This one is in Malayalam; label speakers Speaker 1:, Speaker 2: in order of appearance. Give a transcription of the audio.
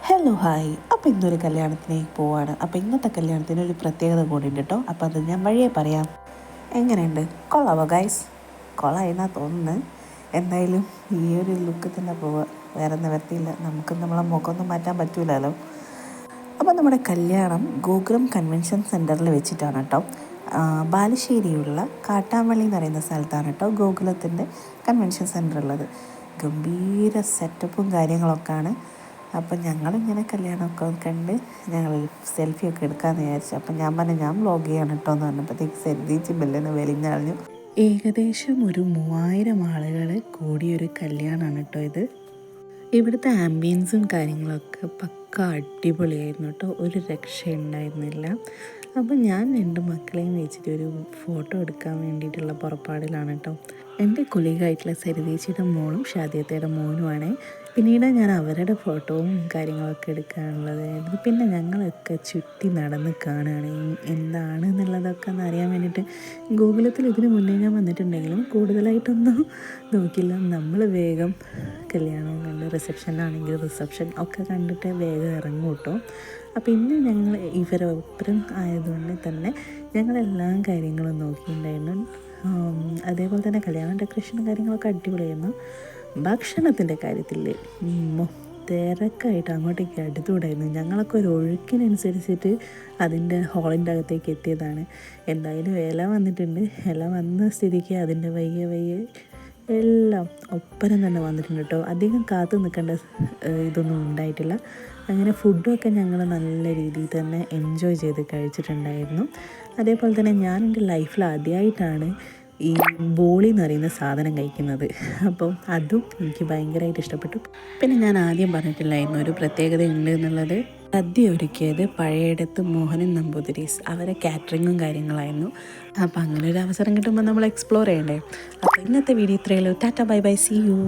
Speaker 1: Hello hi. അപ്പോൾ ഇന്നൊരു കല്യാണത്തിലേക്ക് പോവാണ്. അപ്പോൾ ഇന്നത്തെ കല്യാണത്തിന് ഒരു പ്രത്യേകത കൂടി ഉണ്ട് കേട്ടോ. അപ്പോൾ അത് ഞാൻ വഴിയേ പറയാം. എങ്ങനെയുണ്ട്? കൊള്ളാവോ ഗൈസ്? കൊള്ളായെന്നാ തോന്നുന്നത്. എന്തായാലും ഈ ഒരു ലുക്ക് തന്നെ പോവുക, വേറെ നിവർത്തിയില്ല. നമുക്ക് നമ്മളെ മുഖമൊന്നും മാറ്റാൻ പറ്റൂലല്ലോ. അപ്പോൾ നമ്മുടെ കല്യാണം ഗോകുലം കൺവെൻഷൻ സെൻറ്ററിൽ വെച്ചിട്ടാണ് കേട്ടോ. ബാലുശ്ശേരിയുള്ള കാട്ടാമ്പള്ളി എന്ന് പറയുന്ന സ്ഥലത്താണ് കേട്ടോ ഗോകുലത്തിൻ്റെ കൺവെൻഷൻ സെൻറ്റർ ഉള്ളത്. ഗംഭീര സെറ്റപ്പും കാര്യങ്ങളൊക്കെയാണ്. അപ്പം ഞങ്ങളിങ്ങനെ കല്യാണമൊക്കെ കണ്ട് ഞങ്ങൾ സെൽഫിയൊക്കെ എടുക്കാമെന്ന് വിചാരിച്ചു. അപ്പം ഞാൻ പറഞ്ഞു ഞാൻ വ്ലോഗ് ചെയ്യണം കേട്ടോ എന്ന് പറഞ്ഞപ്പോഴത്തേക്ക് സെൽഫി ബെല്ലെന്ന് വെലിഞ്ഞാളിഞ്ഞു. ഏകദേശം ഒരു 3000 ആളുകൾ കൂടിയൊരു കല്യാണമാണ് കേട്ടോ ഇത്. ഇവിടുത്തെ ആംബിയൻസും കാര്യങ്ങളൊക്കെ പക്ക അടിപൊളിയായിരുന്നു കേട്ടോ, ഒരു രക്ഷയുണ്ടായിരുന്നില്ല. അപ്പം ഞാൻ എൻ്റെ മക്കളെയും വെച്ചിട്ട് ഒരു ഫോട്ടോ എടുക്കാൻ വേണ്ടിയിട്ടുള്ള പുറപ്പാടിലാണ് കേട്ടോ. എൻ്റെ കൊളീഗായിട്ടുള്ള സരിതേച്ചിയുടെ മോളും ഷാദിയത്തയുടെ മോനുമാണ്. പിന്നീട് ഞാൻ അവരുടെ ഫോട്ടോവും കാര്യങ്ങളൊക്കെ എടുക്കാനുള്ളതായിരുന്നു. പിന്നെ ഞങ്ങളൊക്കെ ചുറ്റി നടന്ന് കാണുകയാണ് എന്താണ് എന്നുള്ളതൊക്കെ ഒന്ന് അറിയാൻ വേണ്ടിയിട്ട്. ഗൂഗിളത്തിൽ ഇതിന് മുന്നേ ഞാൻ വന്നിട്ടുണ്ടെങ്കിലും കൂടുതലായിട്ടൊന്നും നോക്കില്ല. നമ്മൾ വേഗം കല്യാണം കണ്ട് റിസപ്ഷനാണെങ്കിൽ റിസപ്ഷൻ ഒക്കെ കണ്ടിട്ട് വേഗം ഇറങ്ങും കേട്ടോ. അപ്പോൾ ഇന്ന് ഞങ്ങൾ ഇവരൊപ്പരം ആയതുകൊണ്ട് തന്നെ ഞങ്ങളെല്ലാം കാര്യങ്ങളും നോക്കിയിട്ടുണ്ടായിരുന്നു. അതേപോലെ തന്നെ കല്യാണ ഡെക്കറേഷനും കാര്യങ്ങളൊക്കെ അടിപൊളിയായിരുന്നു. ഭക്ഷണത്തിൻ്റെ കാര്യത്തിൽ തിരക്കായിട്ട് അങ്ങോട്ടേക്ക് അടുത്തുകൂടായിരുന്നു. ഞങ്ങളൊക്കെ ഒരു ഒഴുക്കിനനുസരിച്ചിട്ട് അതിൻ്റെ ഹോളിൻ്റെ അകത്തേക്ക് എത്തിയതാണ്. എന്തായാലും ഇല വന്നിട്ടുണ്ട്. ഇല വന്ന സ്ഥിതിക്ക് അതിൻ്റെ വയ്യെ എല്ലാം ഒപ്പരം തന്നെ വന്നിട്ടുണ്ട് കേട്ടോ. അധികം കാത്തു നിൽക്കേണ്ട ഇതൊന്നും ഉണ്ടായിട്ടില്ല. അങ്ങനെ ഫുഡൊക്കെ ഞങ്ങൾ നല്ല രീതിയിൽ തന്നെ എൻജോയ് ചെയ്ത് കഴിച്ചിട്ടുണ്ടായിരുന്നു. അതേപോലെ തന്നെ ഞാൻ എൻ്റെ ലൈഫിൽ ആദ്യമായിട്ടാണ് ഈ ബോളി എന്ന് പറയുന്ന സാധനം കഴിക്കുന്നത്. അപ്പം അതും എനിക്ക് ഭയങ്കരമായിട്ട് ഇഷ്ടപ്പെട്ടു. പിന്നെ ഞാൻ ആദ്യം പറഞ്ഞിട്ടില്ലായിരുന്നു ഒരു പ്രത്യേകത ഉണ്ട് എന്നുള്ളത്. സദ്യ ഒരുക്കിയത് പഴയടത്ത് മോഹനൻ നമ്പൂതിരീസ്, അവരെ കാറ്ററിങ്ങും കാര്യങ്ങളായിരുന്നു. അപ്പം അങ്ങനെ ഒരു അവസരം കിട്ടുമ്പോൾ നമ്മൾ എക്സ്പ്ലോർ ചെയ്യണ്ടേ. അപ്പോൾ ഇന്നത്തെ വീഡിയോ ഇത്രയേ ഉള്ളൂ. Tata bye bye, see U.